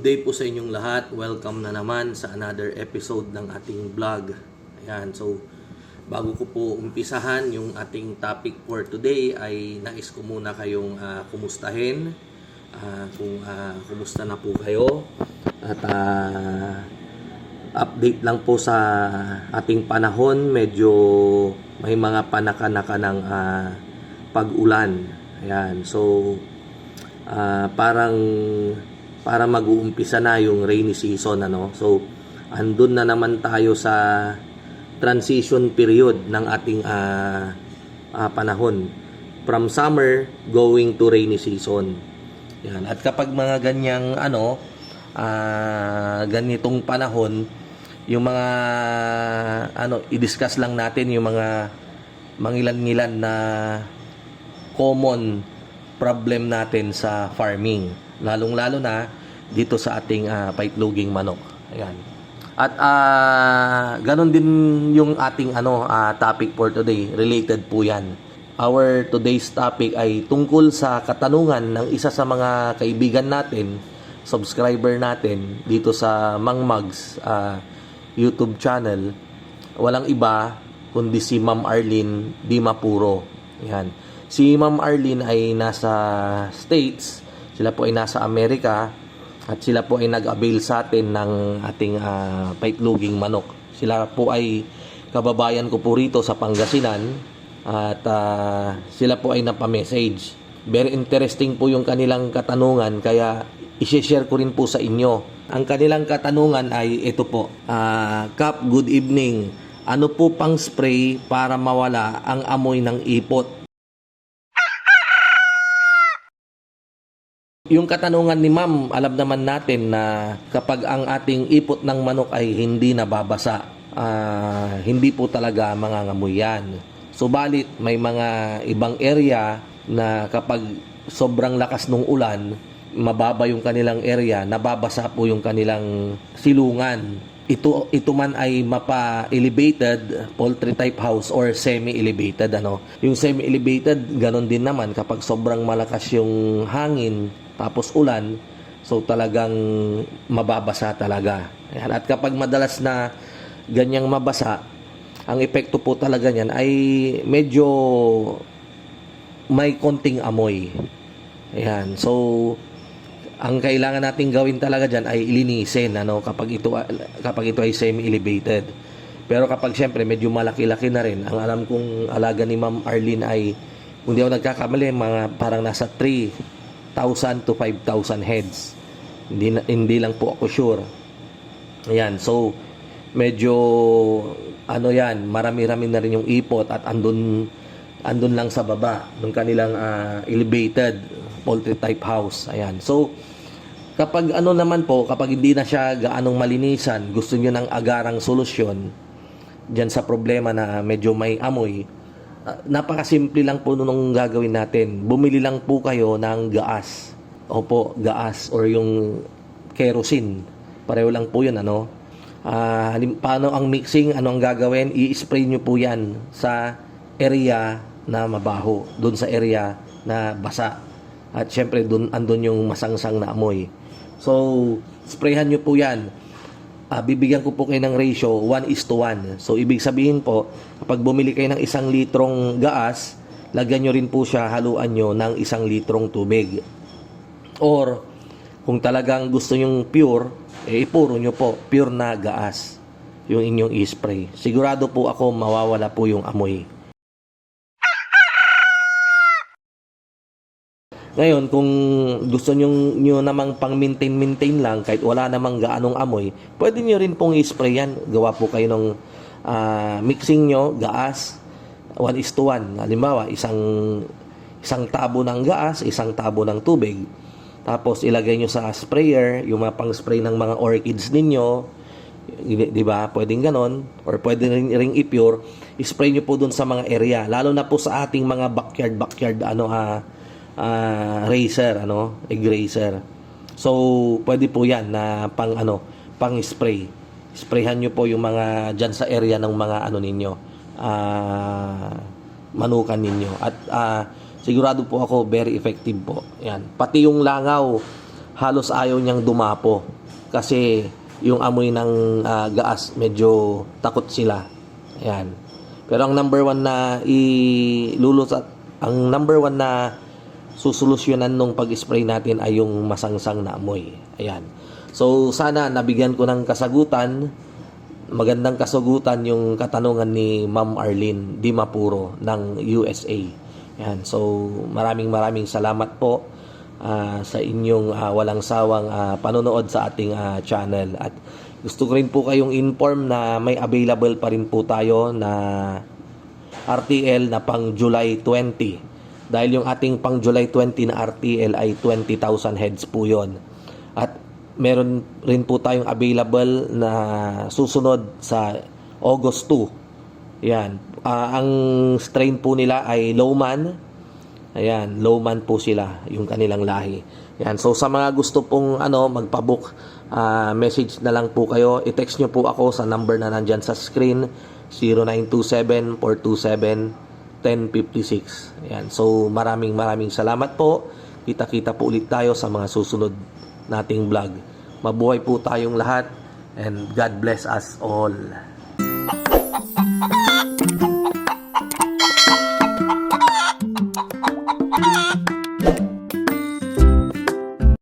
day po sa inyong lahat. Welcome na naman sa another episode ng ating vlog. Ayan, so bago ko po umpisahan yung ating topic for today ay nais ko muna kayong kumustahin. Kumusta na po kayo. At update lang po sa ating panahon. Medyo may mga panaka-naka ng pag-ulan. Ayan, so para mag-uumpisa na yung rainy season, ano. So andun na naman tayo sa transition period ng ating panahon from summer going to rainy season. Yan. At kapag mga ganyang ganitong panahon, yung mga i-discuss lang natin yung mga mangilan-ngilan na common problem natin sa farming, lalong-lalo na dito sa ating paitloging manok. Ayan. At ganon din yung ating topic for today, related po yan. Our today's topic ay tungkol sa katanungan ng isa sa mga kaibigan natin, subscriber natin dito sa Mang Mags YouTube channel. Walang iba kundi si Ma'am Arlene Dimapuro. Ayan. Si Ma'am Arlene ay nasa States, sila po ay nasa Amerika, at sila po ay nag-avail sa atin ng ating paitloging manok. Sila po ay kababayan ko po rito sa Pangasinan, at sila po ay napamessage. Very interesting po yung kanilang katanungan, kaya i-share ko rin po sa inyo. Ang kanilang katanungan ay ito po. Kap, good evening. Ano po pang spray para mawala ang amoy ng ipot? Yung katanungan ni Ma'am, alam naman natin na kapag ang ating ipot ng manok ay hindi nababasa, hindi po talaga mangangamoy yan. Subalit, may mga ibang area na kapag sobrang lakas ng ulan, mababa yung kanilang area, nababasa po yung kanilang silungan. Ito man ay mapa-elevated poultry type house or semi-elevated. Yung semi-elevated, ganon din naman kapag sobrang malakas yung hangin, tapos ulan, so talagang mababasa talaga. Ayan. At kapag madalas na ganyang mabasa, ang epekto po talaga niyan ay medyo may konting amoy. Ayan. So ang kailangan nating gawin talaga diyan ay ilinisin, kapag ito ay semi-elevated. Pero kapag syempre medyo malaki-laki na rin, ang alam kong alaga ni Ma'am Arlene ay, kung di ako nagkakamali, mga parang nasa 3,000 to 5,000 heads. Hindi lang po ako sure. Ayan, so medyo yan, marami-rami na rin yung ipot at andun lang sa baba ng kanilang elevated poultry type house. Ayan. So kapag kapag hindi na siya gaanong malinisan, gusto niyo ng agarang solusyon diyan sa problema na medyo may amoy, napakasimple lang po nung gagawin natin. Bumili lang po kayo ng gaas. Opo, gaas or yung kerosene. Pareho lang po yun, paano ang mixing? Ano ang gagawin? I-spray nyo po yan sa area na mabaho. Doon sa area na basa. At syempre, andun yung masangsang na amoy. So, sprayhan nyo po yan. Bibigyan ko po kayo ng ratio 1:1. So ibig sabihin po, kapag bumili kayo ng 1 litrong gaas, lagyan nyo rin po siya, haluan nyo ng 1 litrong tubig. Or kung talagang gusto nyong pure, ipuro nyo po pure na gaas yung inyong i-spray. Sigurado po ako mawawala po yung amoy. Ngayon, kung gusto nyo namang pang-maintain lang, kahit wala namang gaanong amoy, pwede nyo rin pong i-spray yan. Gawa po kayo ng mixing nyo, gaas, 1:1. Halimbawa, isang tabo ng gaas, 1 tabo ng tubig. Tapos, ilagay nyo sa sprayer, yung mga pang-spray ng mga orchids ninyo, di ba? Pwedeng ganon. Or pwede ring i-pure. I-spray nyo po dun sa mga area. Lalo na po sa ating mga backyard, racer, egg racer. So, pwede po yan na pang spray. Sprayhan nyo po yung mga dyan sa area ng mga ninyo, manukan ninyo. At sigurado po ako very effective po. Yan. Pati yung langaw halos ayaw niyang dumapo kasi yung amoy ng gaas medyo takot sila. Ayan. Pero ang number one na susolusyonan nung pag-spray natin ay yung masangsang na amoy. Ayan. So sana nabigyan ko ng kasagutan, magandang kasagutan yung katanungan ni Ma'am Arlene Di Mapuro ng USA. Ayan. So maraming salamat po sa inyong walang sawang panonood sa ating channel. At gusto ko rin po kayong inform na may available pa rin po tayo na RTL na pang July 20. Dahil yung ating pang July 20 na RTL ay 20,000 heads po yon. At meron rin po tayong available na susunod sa August 2. Yan. Ang strain po nila ay Lowman. Ayan, Lowman po sila, yung kanilang lahi. Yan. So sa mga gusto pong magpabook, message na lang po kayo. I-text nyo po ako sa number na nandyan sa screen, 0927-427-1056. Ayan. So maraming salamat po. Kita-kita po ulit tayo sa mga susunod nating vlog. Mabuhay po tayong lahat and God bless us all.